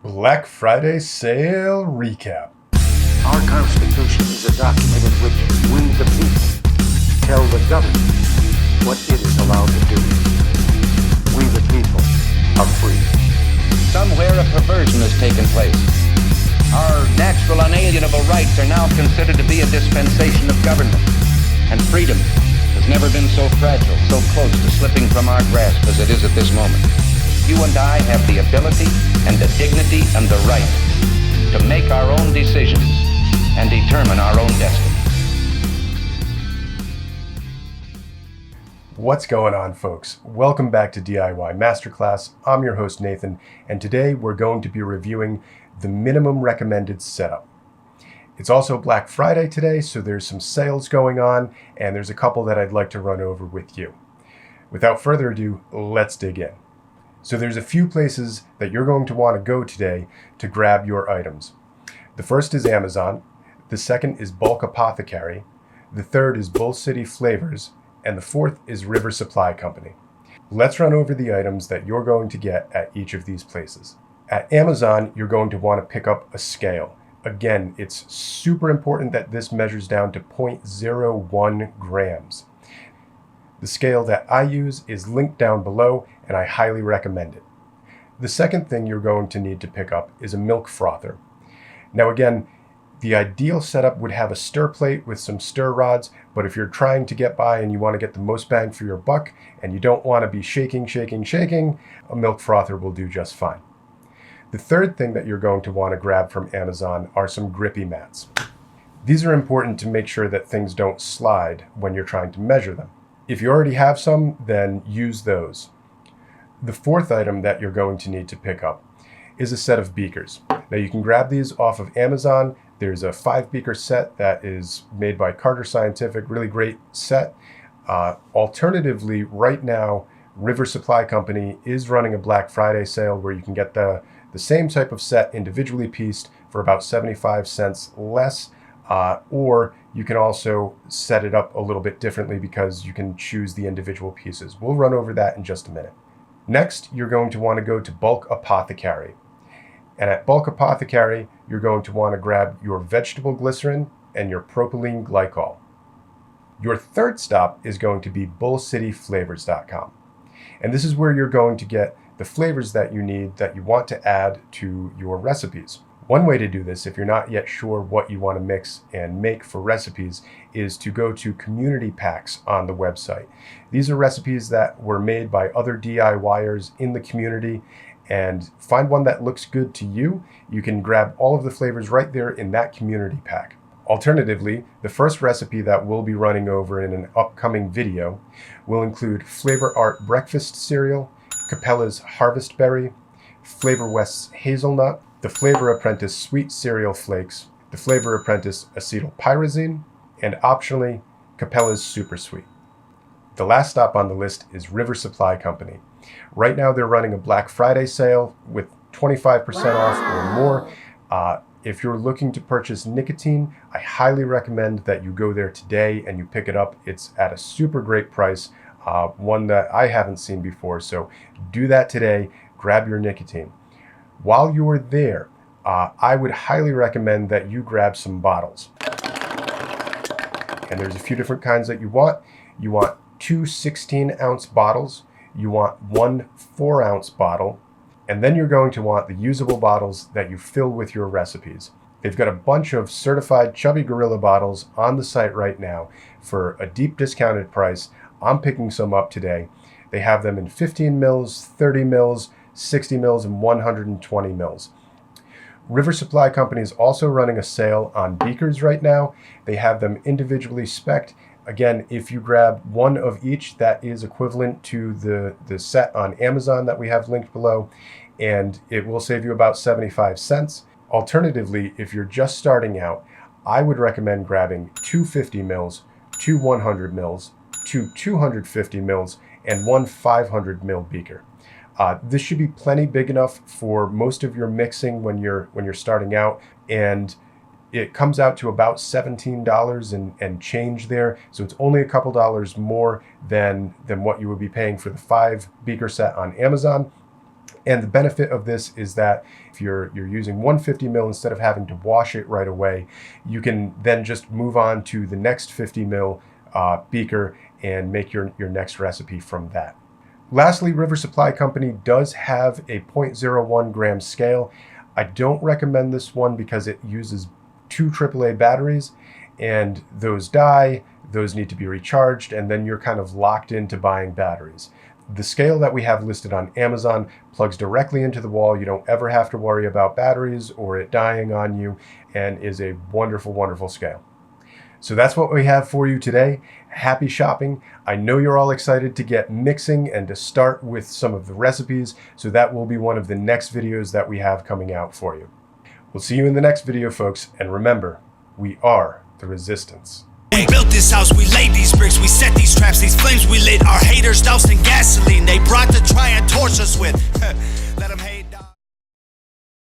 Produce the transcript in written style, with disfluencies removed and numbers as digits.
Black Friday sale recap. Our Constitution is a document in which we, the people, tell the government what it is allowed to do. We, the people, are free. Somewhere a perversion has taken place. Our natural unalienable rights are now considered to be a dispensation of government. And freedom has never been so fragile, so close to slipping from our grasp as it is at this moment. You and I have the ability and the dignity and the right to make our own decisions and determine our own destiny. What's going on, folks? Welcome back to DIY Masterclass. I'm your host, Nathan, and today we're going to be reviewing the minimum recommended setup. It's also Black Friday today, so there's some sales going on, and there's a couple that I'd like to run over with you. Without further ado, let's dig in. So there's a few places that you're going to want to go today to grab your items. The first is Amazon, the second is Bulk Apothecary, the third is Bull City Flavors, and the fourth is River Supply Company. Let's run over the items that you're going to get at each of these places. At Amazon, you're going to want to pick up a scale. Again, it's super important that this measures down to 0.01 grams. The scale that I use is linked down below, and I highly recommend it. The second thing you're going to need to pick up is a milk frother. Now again, the ideal setup would have a stir plate with some stir rods, but if you're trying to get by and you want to get the most bang for your buck, and you don't want to be shaking, a milk frother will do just fine. The third thing that you're going to want to grab from Amazon are some grippy mats. These are important to make sure that things don't slide when you're trying to measure them. If you already have some, then use those. The fourth item that you're going to need to pick up is a set of beakers. Now you can grab these off of Amazon. There's a 5-beaker set that is made by Carter Scientific, really great set. Alternatively, right now, River Supply Company is running a Black Friday sale where you can get the same type of set individually pieced for about 75 cents less, or you can also set it up a little bit differently because you can choose the individual pieces. We'll run over that in just a minute. Next, you're going to want to go to Bulk Apothecary. And at Bulk Apothecary, you're going to want to grab your vegetable glycerin and your propylene glycol. Your third stop is going to be bullcityflavors.com. And this is where you're going to get the flavors that you need that you want to add to your recipes. One way to do this, if you're not yet sure what you want to mix and make for recipes, is to go to community packs on the website. These are recipes that were made by other DIYers in the community, and find one that looks good to you. You can grab all of the flavors right there in that community pack. Alternatively, the first recipe that we'll be running over in an upcoming video will include Flavor Art Breakfast Cereal, Capella's Harvest Berry, Flavor West's Hazelnut, the Flavor Apprentice Sweet Cereal Flakes, the Flavor Apprentice Acetylpyrazine, and optionally, Capella's Super Sweet. The last stop on the list is River Supply Company. Right now they're running a Black Friday sale with 25% off or more. If you're looking to purchase nicotine, I highly recommend that you go there today and you pick it up. It's at a super great price, one that I haven't seen before. So do that today, grab your nicotine. While you're there, I would highly recommend that you grab some bottles. And there's a few different kinds that you want. You want 2 16-ounce bottles. You want 1 4-ounce bottle. And then you're going to want the usable bottles that you fill with your recipes. They've got a bunch of certified Chubby Gorilla bottles on the site right now for a deep discounted price. I'm picking some up today. They have them in 15 mils, 30 mils, 60 mils, and 120 mils. River Supply Company is also running a sale on beakers right now. They have them individually spec'd. Again, if you grab one of each, that is equivalent to the set on Amazon that we have linked below, and it will save you about 75 cents. Alternatively, if you're just starting out, I would recommend grabbing 2 50 mils, 2 100 mils, 2 250 mils, and 1 500 mil beaker. This should be plenty big enough for most of your mixing when you're starting out, and it comes out to about $17 and change there. So it's only a couple dollars more than what you would be paying for the 5 beaker set on Amazon. And the benefit of this is that if you're using 150 ml, instead of having to wash it right away, you can then just move on to the next 50 ml beaker and make your next recipe from that. Lastly, River Supply Company does have a 0.01 gram scale. I don't recommend this one because it uses 2 AAA batteries, and those die, those need to be recharged, and then you're kind of locked into buying batteries. The scale that we have listed on Amazon plugs directly into the wall. You don't ever have to worry about batteries or it dying on you, and is a wonderful, wonderful scale. So that's what we have for you today. Happy shopping. I know you're all excited to get mixing and to start with some of the recipes, so that will be one of the next videos that we have coming out for you. We'll see you in the next video, folks, and remember, we are the resistance. We built this house, we laid these bricks, we set these traps, these flames we lit. Our haters doused in gasoline, they brought to try and torch us with. Let them hate.